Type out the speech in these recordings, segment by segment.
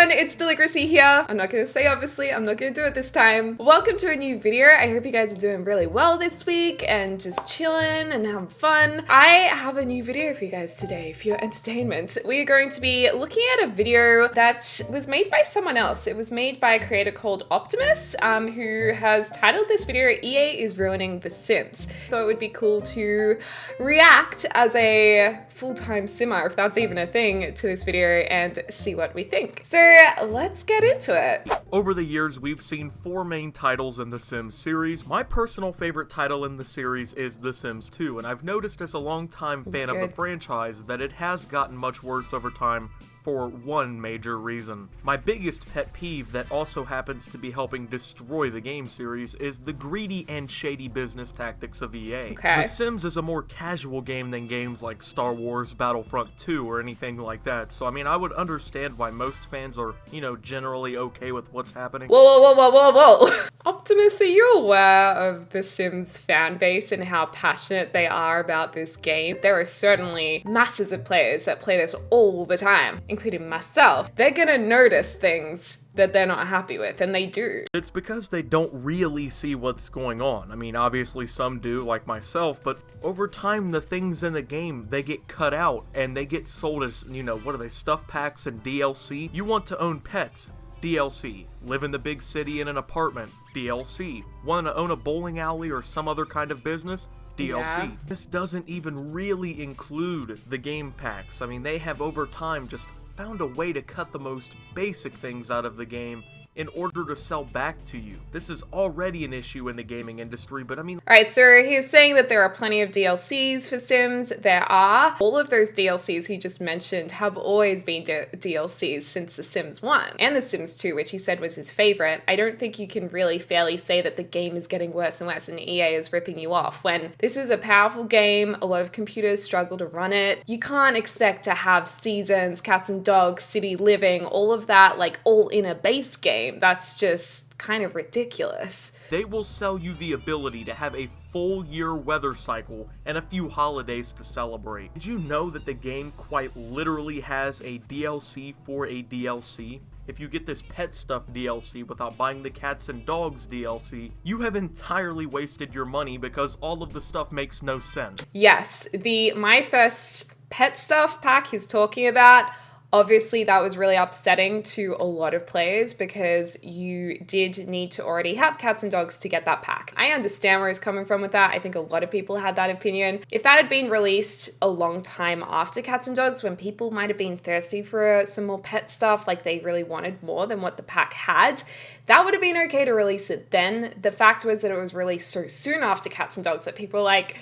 everyone, it's Deligracy here. I'm not gonna say obviously, I'm not gonna do it this time. Welcome to a new video. I hope you guys are doing really well this week and just chilling and having fun. I have a new video for you guys today for your entertainment. We are going to be looking at a video that was made by someone else. It was made by a creator called Optimus, who has titled this video, EA is Ruining The Sims. Thought it would be cool to react as a full-time simmer, if that's even a thing, to this video and see what we think. So let's get into it. Over the years, we've seen 4 main titles in the Sims series. My personal favorite title in the series is The Sims 2, and I've noticed as a long-time fan of the franchise that it has gotten much worse over time for one major reason. My biggest pet peeve that also happens to be helping destroy the game series is the greedy and shady business tactics of EA. The Sims is a more casual game than games like Star Wars Battlefront 2 or anything like that, so I mean, I would understand why most fans are, you know, generally okay with what's happening. Whoa. Optimus, are you aware of the Sims fan base and how passionate they are about this game? There are certainly masses of players that play this all the time, including myself. They're gonna notice things that they're not happy with, and they do. It's because they don't really see what's going on. I mean, obviously some do, like myself, but over time the things in the game, they get cut out and they get sold as, you know, what are they, stuff packs and DLC? You want to own pets? DLC. Live in the big city in an apartment? DLC. Want to own a bowling alley or some other kind of business? DLC. Yeah. This doesn't even really include the game packs. I mean, they have over time just found a way to cut the most basic things out of the game in order to sell back to you. This is already an issue in the gaming industry, but I mean... Alright, so he's saying that there are plenty of DLCs for Sims. There are. All of those DLCs he just mentioned have always been DLCs since The Sims 1 and The Sims 2, which he said was his favorite. I don't think you can really fairly say that the game is getting worse and worse and EA is ripping you off when this is a powerful game. A lot of computers struggle to run it. You can't expect to have seasons, cats and dogs, city living, all of that, like all in a base game. That's just kind of ridiculous. They will sell you the ability to have a full year weather cycle and a few holidays to celebrate. Did you know that the game quite literally has a DLC for a DLC? If you get this pet stuff DLC without buying the cats and dogs DLC, you have entirely wasted your money because all of the stuff makes no sense. Yes, the My First Pet Stuff pack he's talking about, obviously, that was really upsetting to a lot of players because you did need to already have cats and dogs to get that pack. I understand where he's coming from with that. I think a lot of people had that opinion. If that had been released a long time after cats and dogs, when people might have been thirsty for some more pet stuff, like they really wanted more than what the pack had, that would have been okay to release it then. The fact was that it was released so soon after cats and dogs that people were like,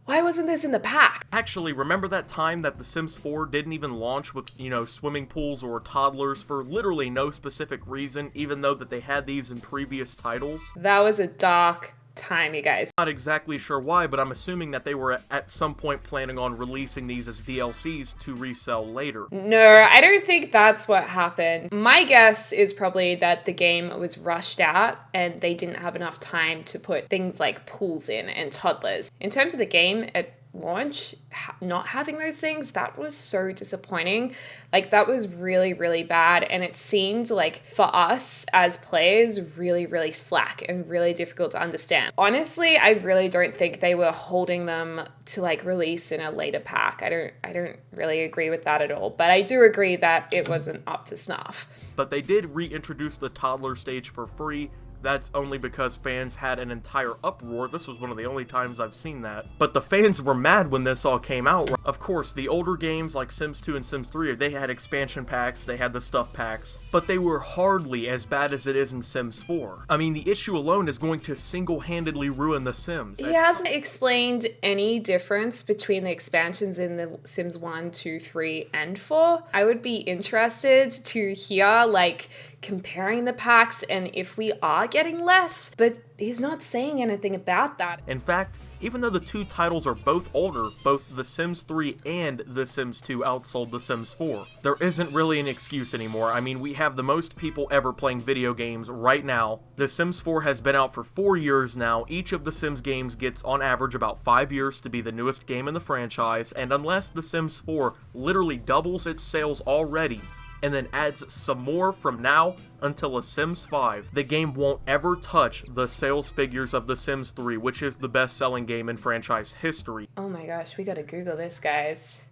why wasn't this in the pack? Actually, remember that time that The Sims 4 didn't even launch with, you know, swimming pools or toddlers for literally no specific reason, even though that they had these in previous titles? That was a dark time, you guys. Not exactly sure why, but I'm assuming that they were at some point planning on releasing these as DLCs to resell later. No, I don't think that's what happened. My guess is probably that the game was rushed out and they didn't have enough time to put things like pools in and toddlers. In terms of the game at launch, not having those things, that was so disappointing. Like, that was really, really bad, and it seemed like for us as players really slack and really difficult to understand. Honestly, I really don't think they were holding them to like release in a later pack. I don't really agree with that at all, but I do agree that it wasn't up to snuff. But they did reintroduce the toddler stage for free. That's only because fans had an entire uproar. This was one of the only times I've seen that. But the fans were mad when this all came out. Of course, the older games like Sims 2 and Sims 3, they had expansion packs, they had the stuff packs, but they were hardly as bad as it is in Sims 4. I mean, the issue alone is going to single-handedly ruin The Sims. He hasn't explained any difference between the expansions in the Sims 1, 2, 3, and 4. I would be interested to hear, like, comparing the packs and if we are getting less, but he's not saying anything about that. In fact, even though the two titles are both older, both The Sims 3 and The Sims 2 outsold The Sims 4. There isn't really an excuse anymore. I mean, we have the most people ever playing video games right now. The Sims 4 has been out for 4 years now. Each of the Sims games gets on average about 5 years to be the newest game in the franchise, and unless The Sims 4 literally doubles its sales already, and then adds some more from now until A Sims 5, the game won't ever touch the sales figures of The Sims 3, which is the best-selling game in franchise history. Oh my gosh, we gotta Google this, guys.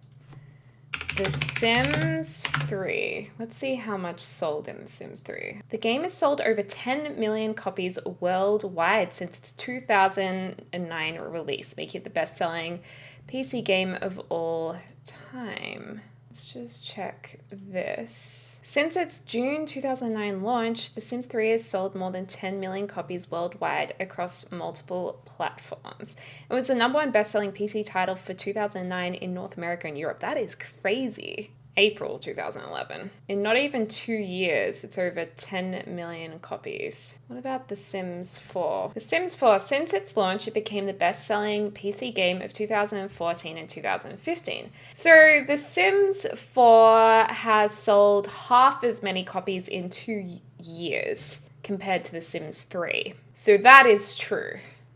The Sims 3. Let's see how much sold in The Sims 3. The game has sold over 10 million copies worldwide since its 2009 release, making it the best-selling PC game of all time. Let's just check this. Since its June 2009 launch, The Sims 3 has sold more than 10 million copies worldwide across multiple platforms. It was the #1 best-selling PC title for 2009 in North America and Europe. That is crazy. April 2011. In not even 2 years, it's over 10 million copies. What about The Sims 4? The Sims 4, since its launch, it became the best-selling PC game of 2014 and 2015. So The Sims 4 has sold half as many copies in 2 years compared to The Sims 3. So that is true.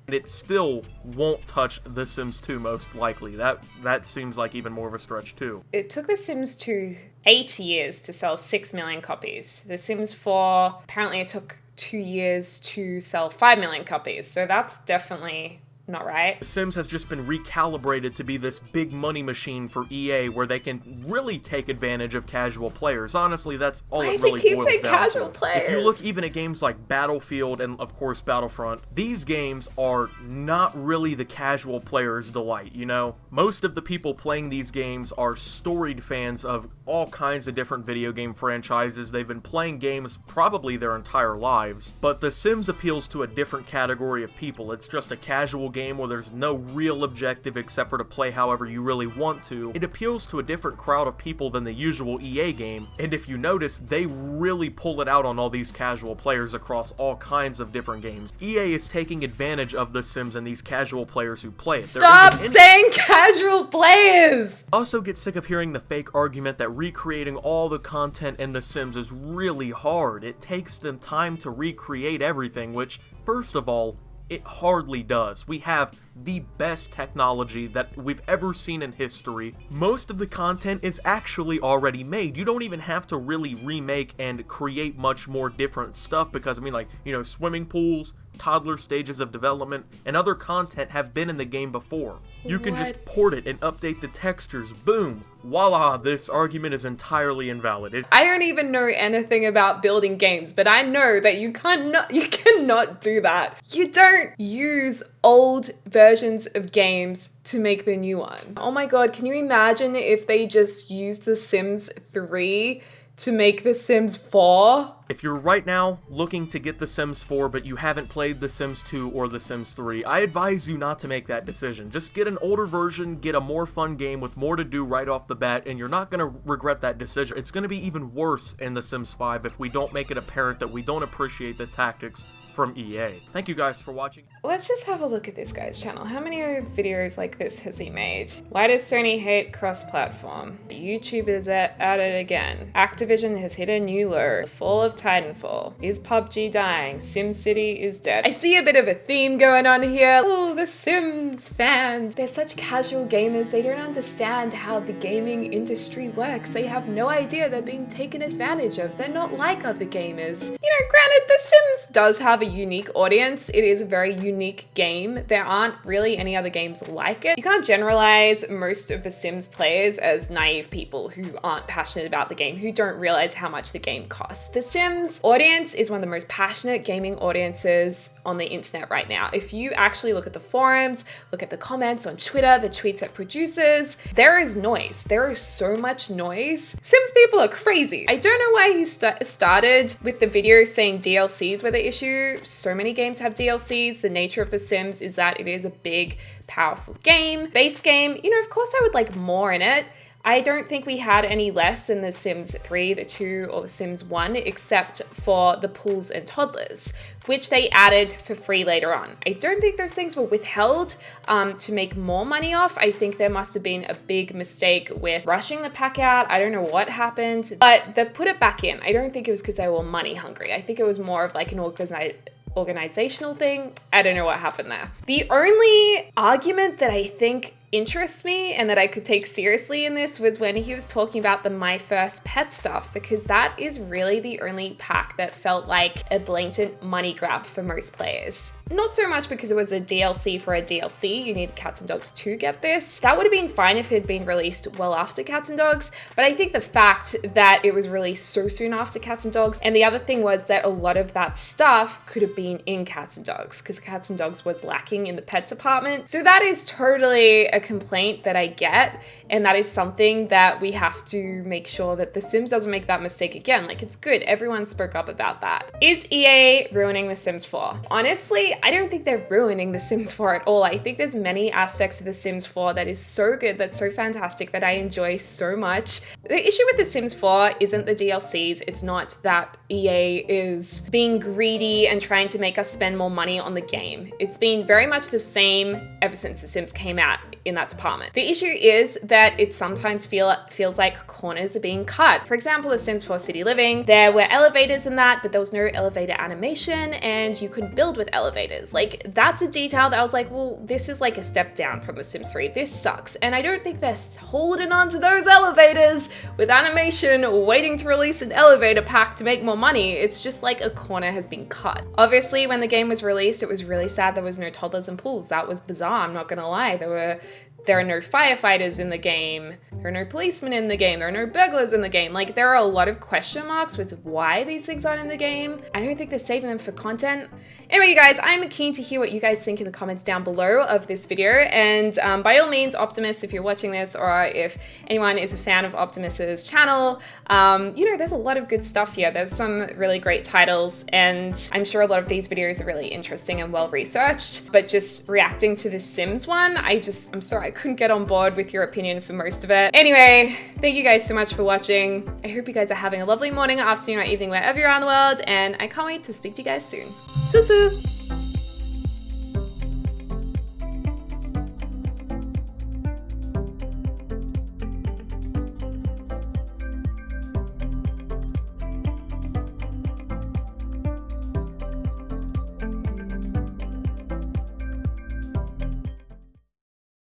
It still won't touch The Sims 2 most likely. That seems like even more of a stretch too. It took The Sims 2 8 years to sell 6 million copies. The Sims 4, apparently it took 2 years to sell 5 million copies. So that's definitely not right. The Sims has just been recalibrated to be this big money machine for EA where they can really take advantage of casual players. Honestly, that's all it really boils down to. Why does he keep saying casual players? If you look even at games like Battlefield and, of course, Battlefront, these games are not really the casual player's delight, you know? Most of the people playing these games are storied fans of all kinds of different video game franchises. They've been playing games probably their entire lives. But The Sims appeals to a different category of people. It's just a casual game where there's no real objective except for to play however you really want to. It appeals to a different crowd of people than the usual EA game, and if you notice, they really pull it out on all these casual players across all kinds of different games. EA is taking advantage of The Sims and these casual players who play it. Stop saying casual players! Also get sick of hearing the fake argument that recreating all the content in The Sims is really hard. It takes them time to recreate everything, which, first of all, it hardly does. We have the best technology that we've ever seen in history. Most of the content is actually already made. You don't even have to really remake and create much more different stuff because, I mean, like, you know, swimming pools, toddler stages of development, and other content have been in the game before. You can just port it and update the textures. Boom. Voila, this argument is entirely invalid. I don't even know anything about building games, but I know that you cannot do that. You don't use old versions of games to make the new one. Oh my god, can you imagine if they just used The Sims 3 to make The Sims 4? If you're right now looking to get The Sims 4 but you haven't played The Sims 2 or The Sims 3, I advise you not to make that decision. Just get an older version, get a more fun game with more to do right off the bat, and you're not going to regret that decision. It's going to be even worse in The Sims 5 if we don't make it apparent that we don't appreciate the tactics from EA. Thank you guys for watching. Let's just have a look at this guy's channel. How many videos like this has he made? Why does Sony hate cross-platform? YouTube is at it again. Activision has hit a new low. The fall of Titanfall. Is PUBG dying? SimCity is dead. I see a bit of a theme going on here. Oh, the Sims fans. They're such casual gamers. They don't understand how the gaming industry works. They have no idea they're being taken advantage of. They're not like other gamers. You know, granted, The Sims does have a unique audience. It is a very unique game. There aren't really any other games like it. You can't generalize most of the Sims players as naive people who aren't passionate about the game, who don't realize how much the game costs. The Sims audience is one of the most passionate gaming audiences on the internet right now. If you actually look at the forums, look at the comments on Twitter, the tweets at producers, there is noise. There is so much noise. Sims people are crazy. I don't know why he started with the video saying DLCs were the issue. So many games have DLCs. The nature of The Sims is that it is a big, powerful game. Base game, you know, of course I would like more in it. I don't think we had any less in The Sims 3, the 2, or The Sims 1, except for the pools and toddlers, which they added for free later on. I don't think those things were withheld to make more money off. I think there must have been a big mistake with rushing the pack out. I don't know what happened, but they've put it back in. I don't think it was because they were money hungry. I think it was more of like an organizational thing. I don't know what happened there. The only argument that I think interest me and that I could take seriously in this was when he was talking about the My First Pet stuff, because that is really the only pack that felt like a blatant money grab for most players. Not so much because it was a DLC for a DLC, you needed Cats and Dogs to get this. That would have been fine if it had been released well after Cats and Dogs, but I think the fact that it was released so soon after Cats and Dogs, and the other thing was that a lot of that stuff could have been in Cats and Dogs, because Cats and Dogs was lacking in the pet department. So that is totally a complaint that I get, and that is something that we have to make sure that The Sims doesn't make that mistake again. Like, it's good, everyone spoke up about that. Is EA ruining The Sims 4? Honestly, I don't think they're ruining The Sims 4 at all. I think there's many aspects of The Sims 4 that is so good, that's so fantastic, that I enjoy so much. The issue with The Sims 4 isn't the DLCs. It's not that EA is being greedy and trying to make us spend more money on the game. It's been very much the same ever since The Sims came out in that department. The issue is that it sometimes feels like corners are being cut. For example, The Sims 4 City Living, there were elevators in that, but there was no elevator animation and you couldn't build with elevators. Like, that's a detail that I was like, well, this is like a step down from The Sims 3. This sucks. And I don't think they're holding on to those elevators with animation, waiting to release an elevator pack to make more money. It's just like a corner has been cut. Obviously, when the game was released, it was really sad there was no toddlers and pools. That was bizarre, I'm not gonna lie. There are no firefighters in the game, there are no policemen in the game, there are no burglars in the game. Like, there are a lot of question marks with why these things aren't in the game. I don't think they're saving them for content. Anyway, you guys, I'm keen to hear what you guys think in the comments down below of this video. And by all means, Optimus, if you're watching this, or if anyone is a fan of Optimus's channel, you know, there's a lot of good stuff here. There's some really great titles, and I'm sure a lot of these videos are really interesting and well researched. But just reacting to the Sims one, I'm sorry, I couldn't get on board with your opinion for most of it. Anyway, thank you guys so much for watching. I hope you guys are having a lovely morning, afternoon, or evening, wherever you're around the world, and I can't wait to speak to you guys soon. Susu!